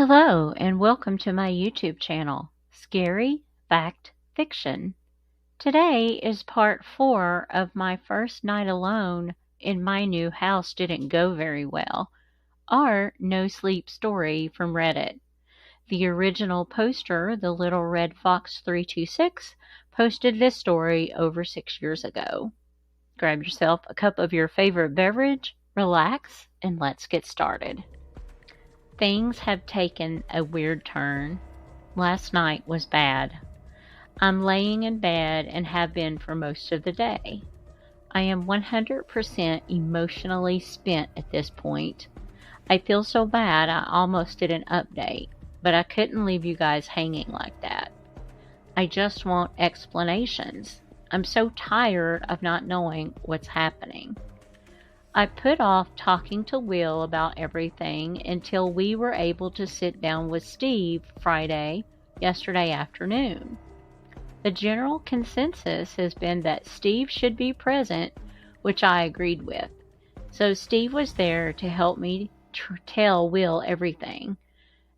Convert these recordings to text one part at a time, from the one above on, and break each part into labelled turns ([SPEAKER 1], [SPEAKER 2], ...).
[SPEAKER 1] Hello, and welcome to my YouTube channel, Scary Fact Fiction. Today is part 4 of my first night alone in my new house didn't go very well, our no sleep story from Reddit. The original poster, the Little Red Fox 326, posted this story over 6 years ago. Grab yourself a cup of your favorite beverage, relax, and let's get started. Things have taken a weird turn. Last night was bad. I'm laying in bed and have been for most of the day. I am 100% emotionally spent at this point. I feel so bad I almost did an update, but I couldn't leave you guys hanging like that. I just want explanations. I'm so tired of not knowing what's happening. I put off talking to Will about everything until we were able to sit down with Steve yesterday afternoon. The general consensus has been that Steve should be present, which I agreed with. So Steve was there to help me tell Will everything.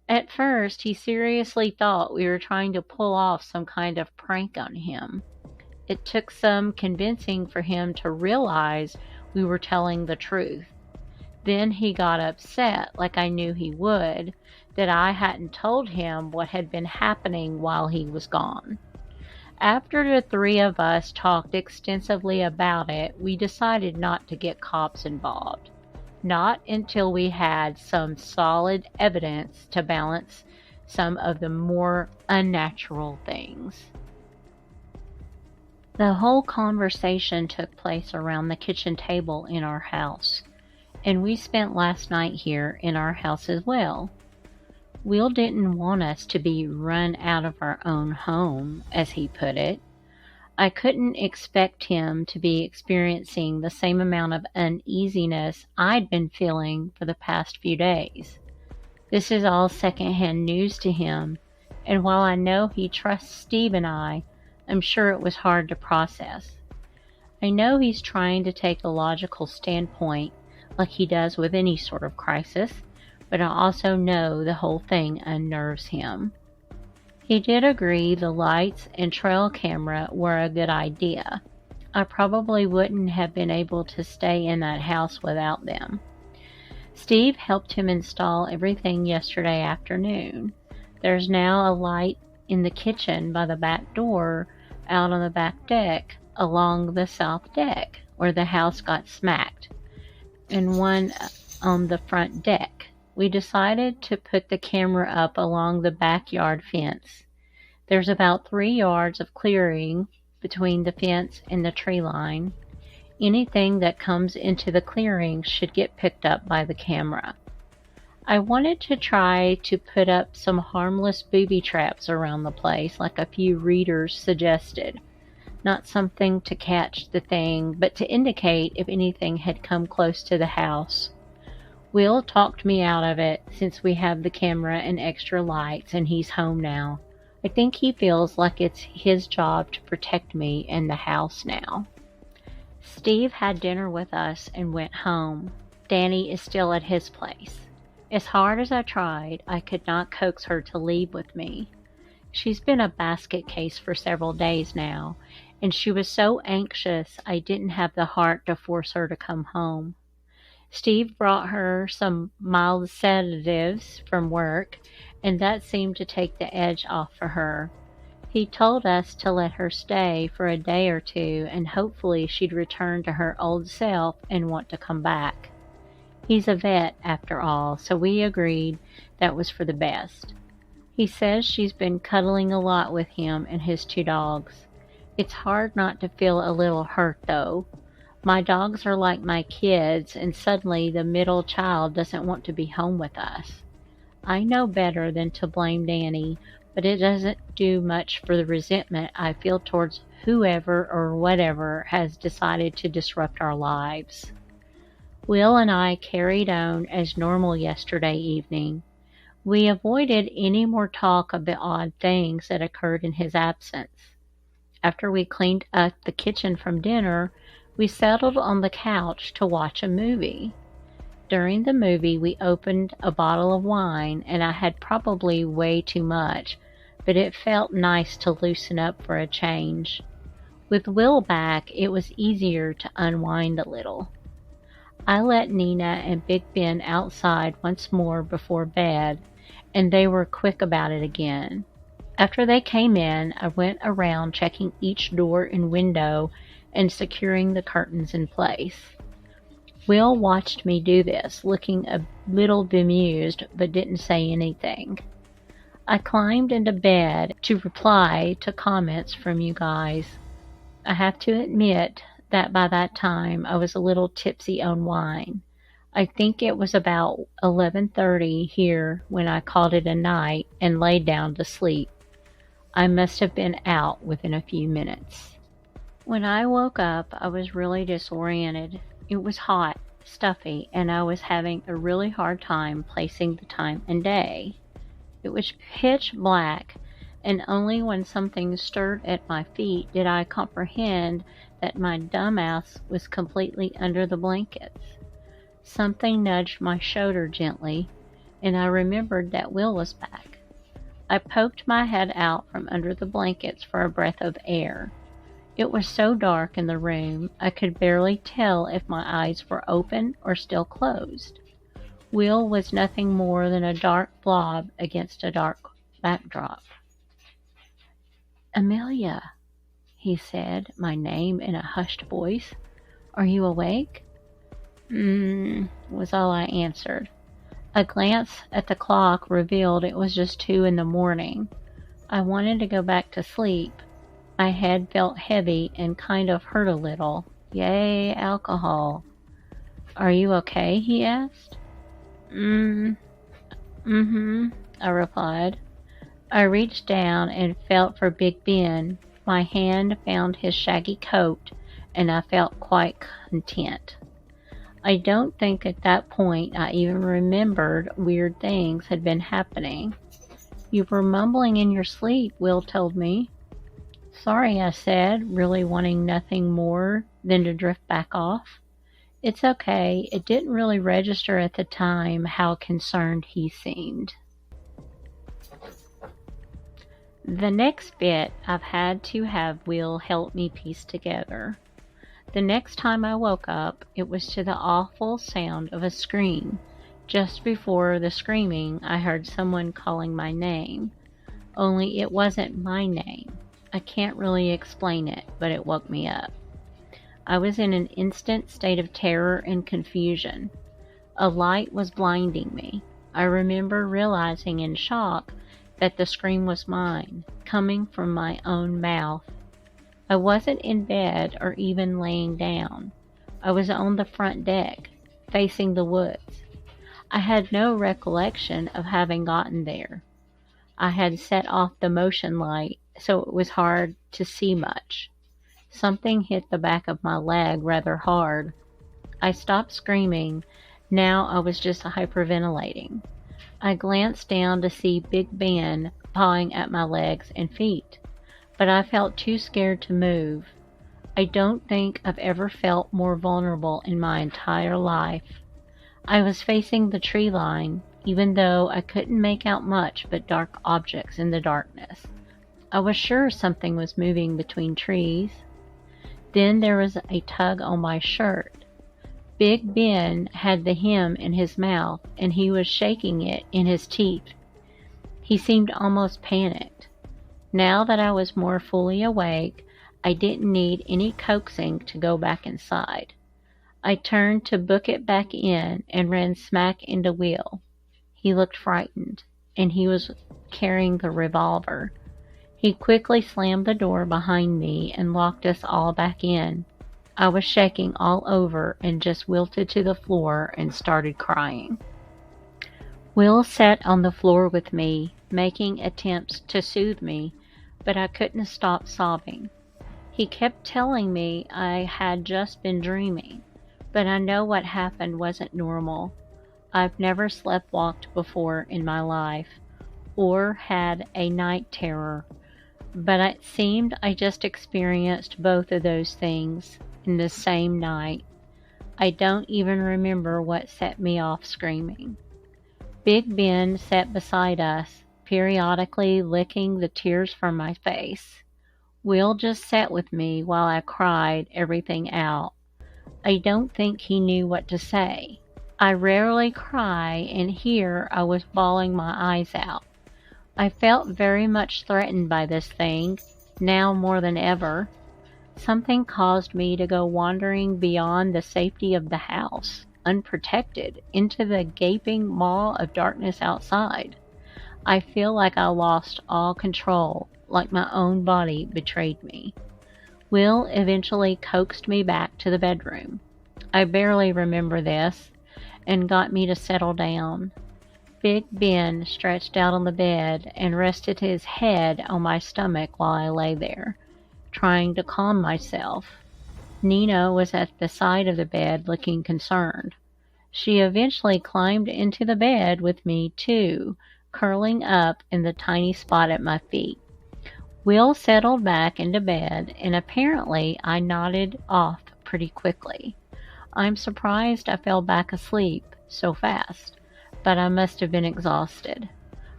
[SPEAKER 1] At first, he seriously thought we were trying to pull off some kind of prank on him. It took some convincing for him to realize we were telling the truth. Then he got upset, like I knew he would, that I hadn't told him what had been happening while he was gone. After the three of us talked extensively about it, we decided not to get cops involved. Not until we had some solid evidence to balance some of the more unnatural things. The whole conversation took place around the kitchen table in our house, and we spent last night here in our house as well. Will didn't want us to be run out of our own home, as he put it. I couldn't expect him to be experiencing the same amount of uneasiness I'd been feeling for the past few days. This is all secondhand news to him, and while I know he trusts Steve and I'm sure it was hard to process. I know he's trying to take a logical standpoint, like he does with any sort of crisis, but I also know the whole thing unnerves him. He did agree the lights and trail camera were a good idea. I probably wouldn't have been able to stay in that house without them. Steve helped him install everything yesterday afternoon. There's now a light in the kitchen by the back door, out on the back deck, along the south deck, where the house got smacked, and one on the front deck. We decided to put the camera up along the backyard fence. There's about 3 yards of clearing between the fence and the tree line. Anything that comes into the clearing should get picked up by the camera. I wanted to try to put up some harmless booby traps around the place, like a few readers suggested. Not something to catch the thing, but to indicate if anything had come close to the house. Will talked me out of it since we have the camera and extra lights and he's home now. I think he feels like it's his job to protect me and the house now. Steve had dinner with us and went home. Danny is still at his place. As hard as I tried, I could not coax her to leave with me. She's been a basket case for several days now, and she was so anxious I didn't have the heart to force her to come home. Steve brought her some mild sedatives from work, and that seemed to take the edge off for her. He told us to let her stay for a day or two, and hopefully she'd return to her old self and want to come back. He's a vet, after all, so we agreed that was for the best. He says she's been cuddling a lot with him and his 2 dogs. It's hard not to feel a little hurt, though. My dogs are like my kids, and suddenly the middle child doesn't want to be home with us. I know better than to blame Danny, but it doesn't do much for the resentment I feel towards whoever or whatever has decided to disrupt our lives. Will and I carried on as normal yesterday evening. We avoided any more talk of the odd things that occurred in his absence. After we cleaned up the kitchen from dinner, we settled on the couch to watch a movie. During the movie, we opened a bottle of wine, and I had probably way too much, but it felt nice to loosen up for a change. With Will back, it was easier to unwind a little. I let Nina and Big Ben outside once more before bed, and they were quick about it again. After they came in, I went around checking each door and window and securing the curtains in place. Will watched me do this, looking a little bemused, but didn't say anything. I climbed into bed to reply to comments from you guys. I have to admit that by that time I was a little tipsy on wine. I think it was about 11:30 here when I called it a night and laid down to sleep. I must have been out within a few minutes. When I woke up, I was really disoriented. It was hot, stuffy, and I was having a really hard time placing the time and day. It was pitch black, and only when something stirred at my feet did I comprehend that my dumbass was completely under the blankets. Something nudged my shoulder gently, and I remembered that Will was back. I poked my head out from under the blankets for a breath of air. It was so dark in the room, I could barely tell if my eyes were open or still closed. Will was nothing more than a dark blob against a dark backdrop. "Amelia," he said my name in a hushed voice. "Are you awake?" Was all I answered. A glance at the clock revealed it was just 2 a.m. I wanted to go back to sleep. My head felt heavy and kind of hurt a little. Yay, alcohol. "Are you okay?" he asked. I replied. I reached down and felt for Big Ben. My hand found his shaggy coat, and I felt quite content. I don't think at that point I even remembered weird things had been happening. "You were mumbling in your sleep," Will told me. "Sorry," I said, really wanting nothing more than to drift back off. "It's okay. It didn't really register at the time how concerned he seemed." The next bit I've had to have Will help me piece together. The next time I woke up, it was to the awful sound of a scream. Just before the screaming, I heard someone calling my name. Only it wasn't my name. I can't really explain it, but it woke me up. I was in an instant state of terror and confusion. A light was blinding me. I remember realizing in shock that the scream was mine, coming from my own mouth. I wasn't in bed or even laying down. I was on the front deck, facing the woods. I had no recollection of having gotten there. I had set off the motion light, so it was hard to see much. Something hit the back of my leg rather hard. I stopped screaming. Now I was just hyperventilating. I glanced down to see Big Ben pawing at my legs and feet, but I felt too scared to move. I don't think I've ever felt more vulnerable in my entire life. I was facing the tree line, even though I couldn't make out much but dark objects in the darkness. I was sure something was moving between trees. Then there was a tug on my shirt. Big Ben had the hem in his mouth, and he was shaking it in his teeth. He seemed almost panicked. Now that I was more fully awake, I didn't need any coaxing to go back inside. I turned to book it back in and ran smack into Will. He looked frightened, and he was carrying the revolver. He quickly slammed the door behind me and locked us all back in. I was shaking all over and just wilted to the floor and started crying. Will sat on the floor with me, making attempts to soothe me, but I couldn't stop sobbing. He kept telling me I had just been dreaming, but I know what happened wasn't normal. I've never sleptwalked before in my life, or had a night terror, but it seemed I just experienced both of those things in the same night. I don't even remember what set me off screaming. Big Ben sat beside us, periodically licking the tears from my face. Will just sat with me while I cried everything out. I don't think he knew what to say. I rarely cry, and here I was bawling my eyes out. I felt very much threatened by this thing, now more than ever. Something caused me to go wandering beyond the safety of the house, unprotected, into the gaping maw of darkness outside. I feel like I lost all control, like my own body betrayed me. Will eventually coaxed me back to the bedroom. I barely remember this, and got me to settle down. Big Ben stretched out on the bed and rested his head on my stomach while I lay there, trying to calm myself. Nina was at the side of the bed looking concerned. She eventually climbed into the bed with me too, curling up in the tiny spot at my feet. Will settled back into bed, and apparently I nodded off pretty quickly. I'm surprised I fell back asleep so fast, but I must have been exhausted.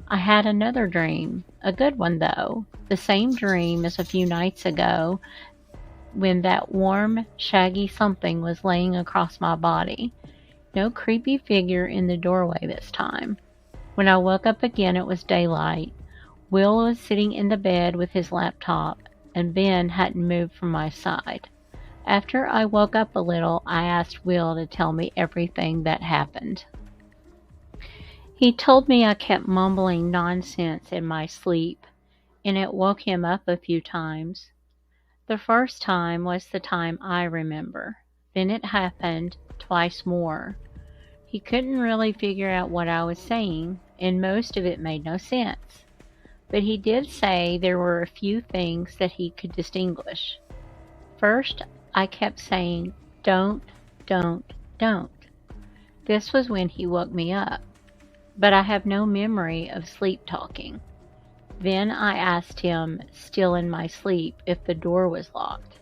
[SPEAKER 1] I had another dream, a good one though, the same dream as a few nights ago when that warm, shaggy something was laying across my body. No creepy figure in the doorway this time. When I woke up again, it was daylight. Will was sitting in the bed with his laptop, and Ben hadn't moved from my side. After I woke up a little, I asked Will to tell me everything that happened. He told me I kept mumbling nonsense in my sleep, and it woke him up a few times. The first time was the time I remember. Then it happened twice more. He couldn't really figure out what I was saying, and most of it made no sense. But he did say there were a few things that he could distinguish. First, I kept saying, "Don't, don't, don't." This was when he woke me up, but I have no memory of sleep talking. Then I asked him, still in my sleep, if the door was locked.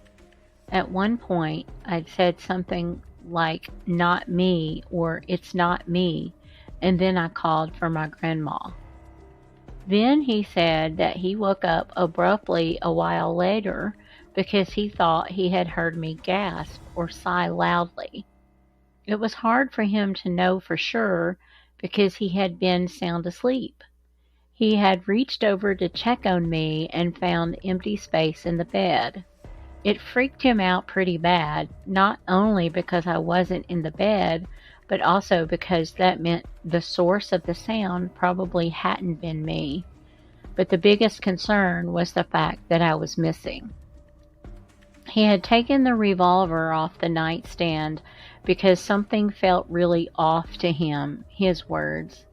[SPEAKER 1] At one point, I'd said something like, "Not me," or "It's not me," and then I called for my grandma. Then he said that he woke up abruptly a while later because he thought he had heard me gasp or sigh loudly. It was hard for him to know for sure because he had been sound asleep. He had reached over to check on me and found empty space in the bed. It freaked him out pretty bad, not only because I wasn't in the bed, but also because that meant the source of the sound probably hadn't been me. But the biggest concern was the fact that I was missing. He had taken the revolver off the nightstand because something felt really off to him, his words.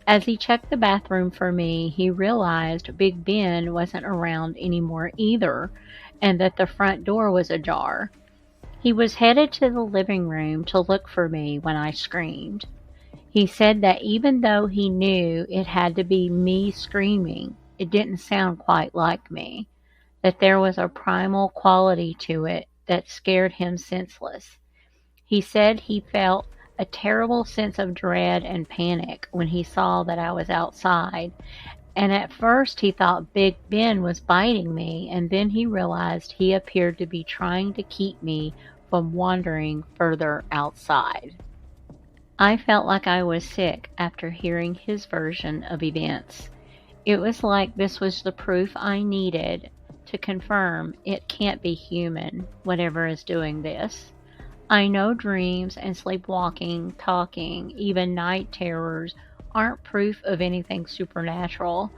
[SPEAKER 1] As he checked the bathroom for me, he realized Big Ben wasn't around anymore either, and that the front door was ajar. He was headed to the living room to look for me when I screamed. He said that even though he knew it had to be me screaming, it didn't sound quite like me, that there was a primal quality to it that scared him senseless. He said he felt a terrible sense of dread and panic when he saw that I was outside, and at first he thought Big Ben was biting me, and then he realized he appeared to be trying to keep me from wandering further outside. I felt like I was sick after hearing his version of events. It was like this was the proof I needed to confirm it can't be human, whatever is doing this. I know dreams and sleepwalking, talking, even night terrors aren't proof of anything supernatural,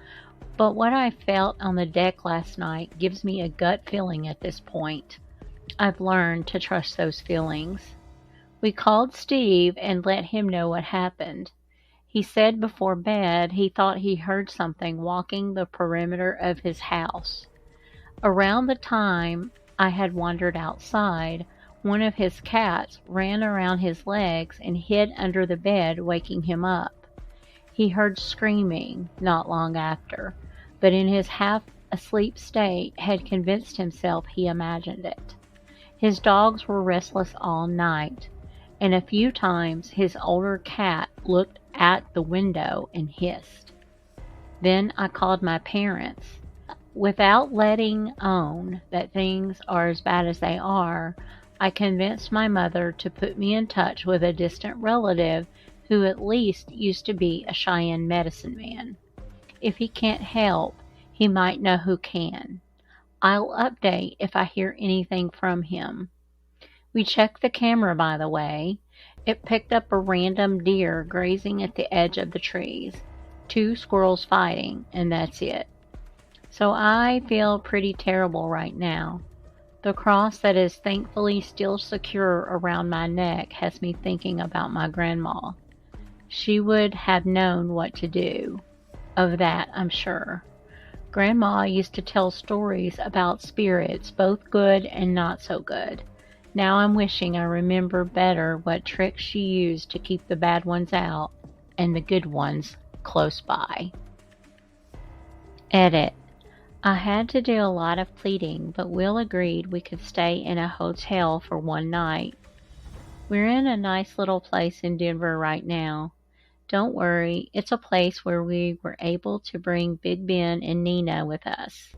[SPEAKER 1] but what I felt on the deck last night gives me a gut feeling at this point. I've learned to trust those feelings. We called Steve and let him know what happened. He said before bed he thought he heard something walking the perimeter of his house. Around the time I had wandered outside, one of his cats ran around his legs and hid under the bed, waking him up. He heard screaming not long after, but in his half-asleep state had convinced himself he imagined it. His dogs were restless all night. and a few times his older cat looked at the window and hissed. Then I called my parents. Without letting on that things are as bad as they are, I convinced my mother to put me in touch with a distant relative who at least used to be a Cheyenne medicine man. If he can't help, he might know who can. I'll update if I hear anything from him. We checked the camera, by the way. It picked up a random deer grazing at the edge of the trees, 2 squirrels fighting, and that's it. So I feel pretty terrible right now. The cross that is thankfully still secure around my neck has me thinking about my grandma. She would have known what to do. Of that, I'm sure. Grandma used to tell stories about spirits, both good and not so good. Now I'm wishing I remember better what tricks she used to keep the bad ones out and the good ones close by. Edit. I had to do a lot of pleading, but Will agreed we could stay in a hotel for one night. We're in a nice little place in Denver right now. Don't worry, it's a place where we were able to bring Big Ben and Nina with us.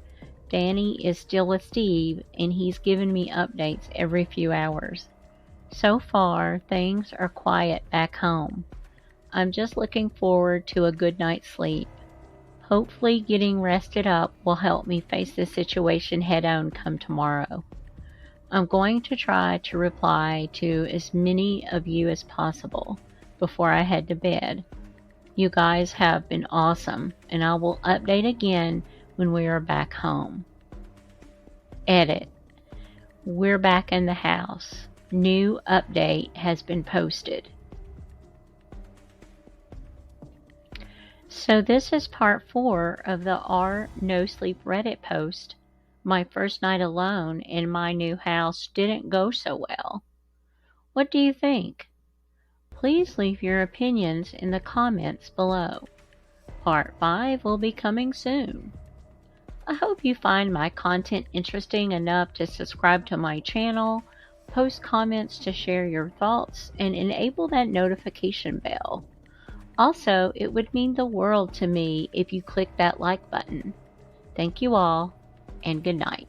[SPEAKER 1] Danny is still with Steve, and he's given me updates every few hours. So far, things are quiet back home. I'm just looking forward to a good night's sleep. Hopefully getting rested up will help me face this situation head-on come tomorrow. I'm going to try to reply to as many of you as possible before I head to bed. You guys have been awesome, and I will update again when we are back home. Edit. We're back in the house. New update has been posted. So this is part 4 of the R No Sleep Reddit post. My first night alone in my new house didn't go so well. What do you think? Please leave your opinions in the comments below. Part 5 will be coming soon. I hope you find my content interesting enough to subscribe to my channel, post comments to share your thoughts, and enable that notification bell. Also, it would mean the world to me if you click that like button. Thank you all, and good night.